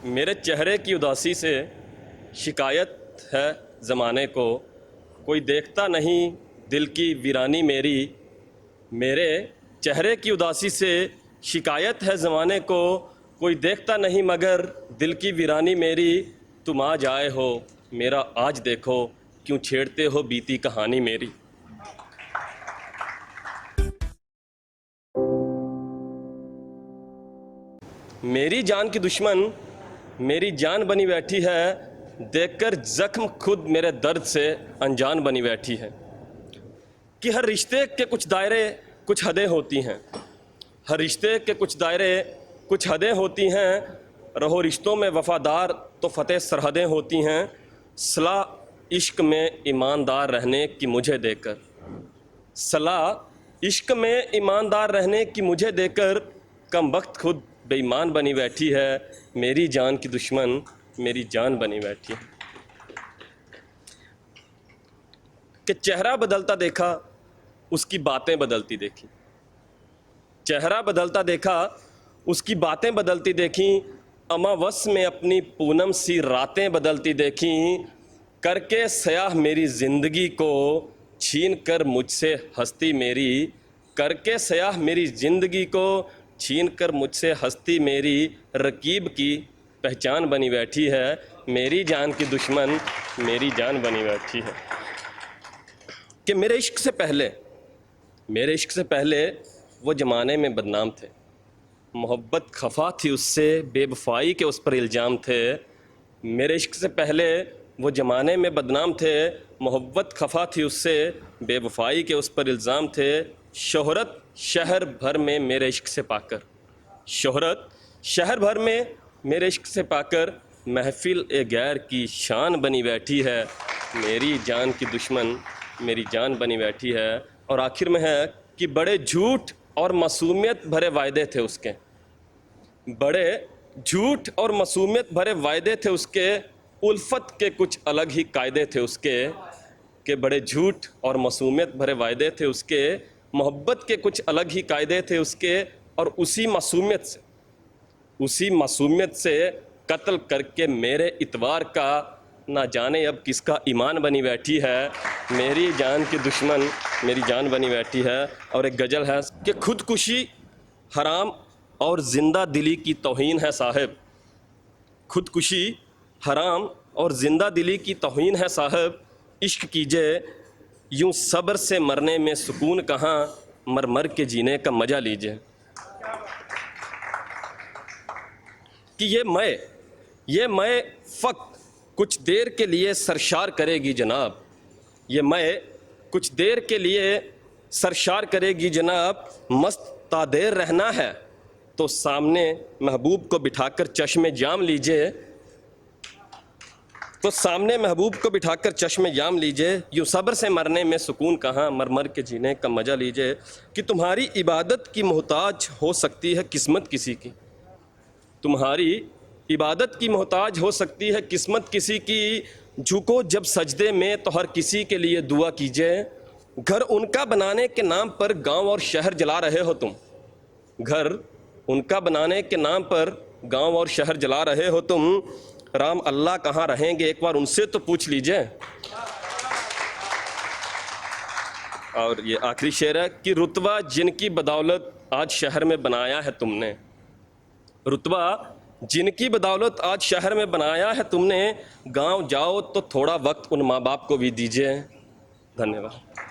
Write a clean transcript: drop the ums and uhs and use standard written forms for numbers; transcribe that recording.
मेरे चेहरे की उदासी से शिकायत है ज़माने को, कोई देखता नहीं दिल की वीरानी मेरी। मेरे चेहरे की उदासी से शिकायत है ज़माने को, कोई देखता नहीं मगर दिल की वीरानी मेरी। तुम आज आए हो मेरा आज देखो, क्यों छेड़ते हो बीती कहानी मेरी। मेरी जान की दुश्मन मेरी जान बनी बैठी है, देखकर ज़ख्म खुद मेरे दर्द से अनजान बनी बैठी है। कि हर रिश्ते के कुछ दायरे कुछ हदें होती हैं, हर रिश्ते के कुछ दायरे कुछ हदें होती हैं। रहो रिश्तों में वफ़ादार तो फ़तेह सरहदें होती हैं। सलाह इश्क में ईमानदार रहने की मुझे देकर, सलाह इश्क में ईमानदार रहने की मुझे देकर, कम वक्त खुद बेईमान बनी बैठी है। मेरी जान की दुश्मन मेरी जान बनी बैठी है। कि चेहरा बदलता देखा उसकी बातें बदलती देखी, चेहरा बदलता देखा उसकी बातें बदलती देखी। अमावस में अपनी पूनम सी रातें बदलती देखी, करके सयाह मेरी ज़िंदगी को छीन कर मुझसे हस्ती मेरी। करके सयाह मेरी ज़िंदगी को छीन कर मुझसे हस्ती मेरी, रकीब की पहचान बनी बैठी है। मेरी जान की दुश्मन मेरी जान बनी बैठी है। कि मेरे इश्क से पहले वो ज़माने में बदनाम थे, मोहब्बत खफा थी उससे, बेवफाई के उस पर इल्ज़ाम थे। मेरे इश्क से पहले वो ज़माने में बदनाम थे, मोहब्बत खफा थी उससे, बेवफाई के उस पर इल्ज़ाम थे। शोहरत शहर भर में मेरे इश्क से पाकर, शोहरत शहर भर में मेरे इश्क से पाकर, महफिल ए गैर की शान बनी बैठी है। मेरी जान की दुश्मन मेरी जान बनी बैठी है। और आखिर में है कि बड़े झूठ और मासूमियत भरे वायदे थे उसके, बड़े झूठ और मासूमियत भरे वायदे थे उसके, उल्फत के कुछ अलग ही कायदे थे उसके। कि बड़े झूठ और मासूमियत भरे वायदे थे उसके, मोहब्बत के कुछ अलग ही कायदे थे उसके। और उसी मासूमियत से कत्ल करके मेरे इतवार का, ना जाने अब किसका ईमान बनी बैठी है। मेरी जान की दुश्मन मेरी जान बनी बैठी है। और एक गज़ल है कि खुदकुशी हराम और ज़िंदा दिली की तौहीन है साहब, खुदकुशी हराम और ज़िंदा दिली की तौहीन है साहब। इश्क कीजिए यूं सब्र से मरने में सुकून कहाँ, मर मर के जीने का मज़ा लीजिए। कि ये मैं फ़क़्त कुछ देर के लिए सरशार करेगी जनाब, ये मैं कुछ देर के लिए सरशार करेगी जनाब। मस्त तादेर रहना है तो सामने महबूब को बिठाकर चश्मे जाम लीजिए, तो सामने महबूब को बिठाकर चश्मे जाम लीजिए। यूँ सब्र से मरने में सुकून कहाँ, मर मर के जीने का मज़ा लीजिए। कि तुम्हारी इबादत की मोहताज हो सकती है किस्मत किसी की, तुम्हारी इबादत की मोहताज हो सकती है किस्मत किसी की। झुको जब सजदे में तो हर किसी के लिए दुआ कीजिए। घर उनका बनाने के नाम पर गांव और शहर जला रहे हो तुम, घर उनका बनाने के नाम पर गांव और शहर जला रहे हो तुम। राम अल्लाह कहाँ रहेंगे एक बार उनसे तो पूछ लीजिए। और ये आखिरी शेर है कि रुतबा जिनकी बदौलत आज शहर में बनाया है तुमने, रुतबा जिनकी बदौलत आज शहर में बनाया है तुमने। गांव जाओ तो थोड़ा वक्त उन माँ बाप को भी दीजिए। धन्यवाद।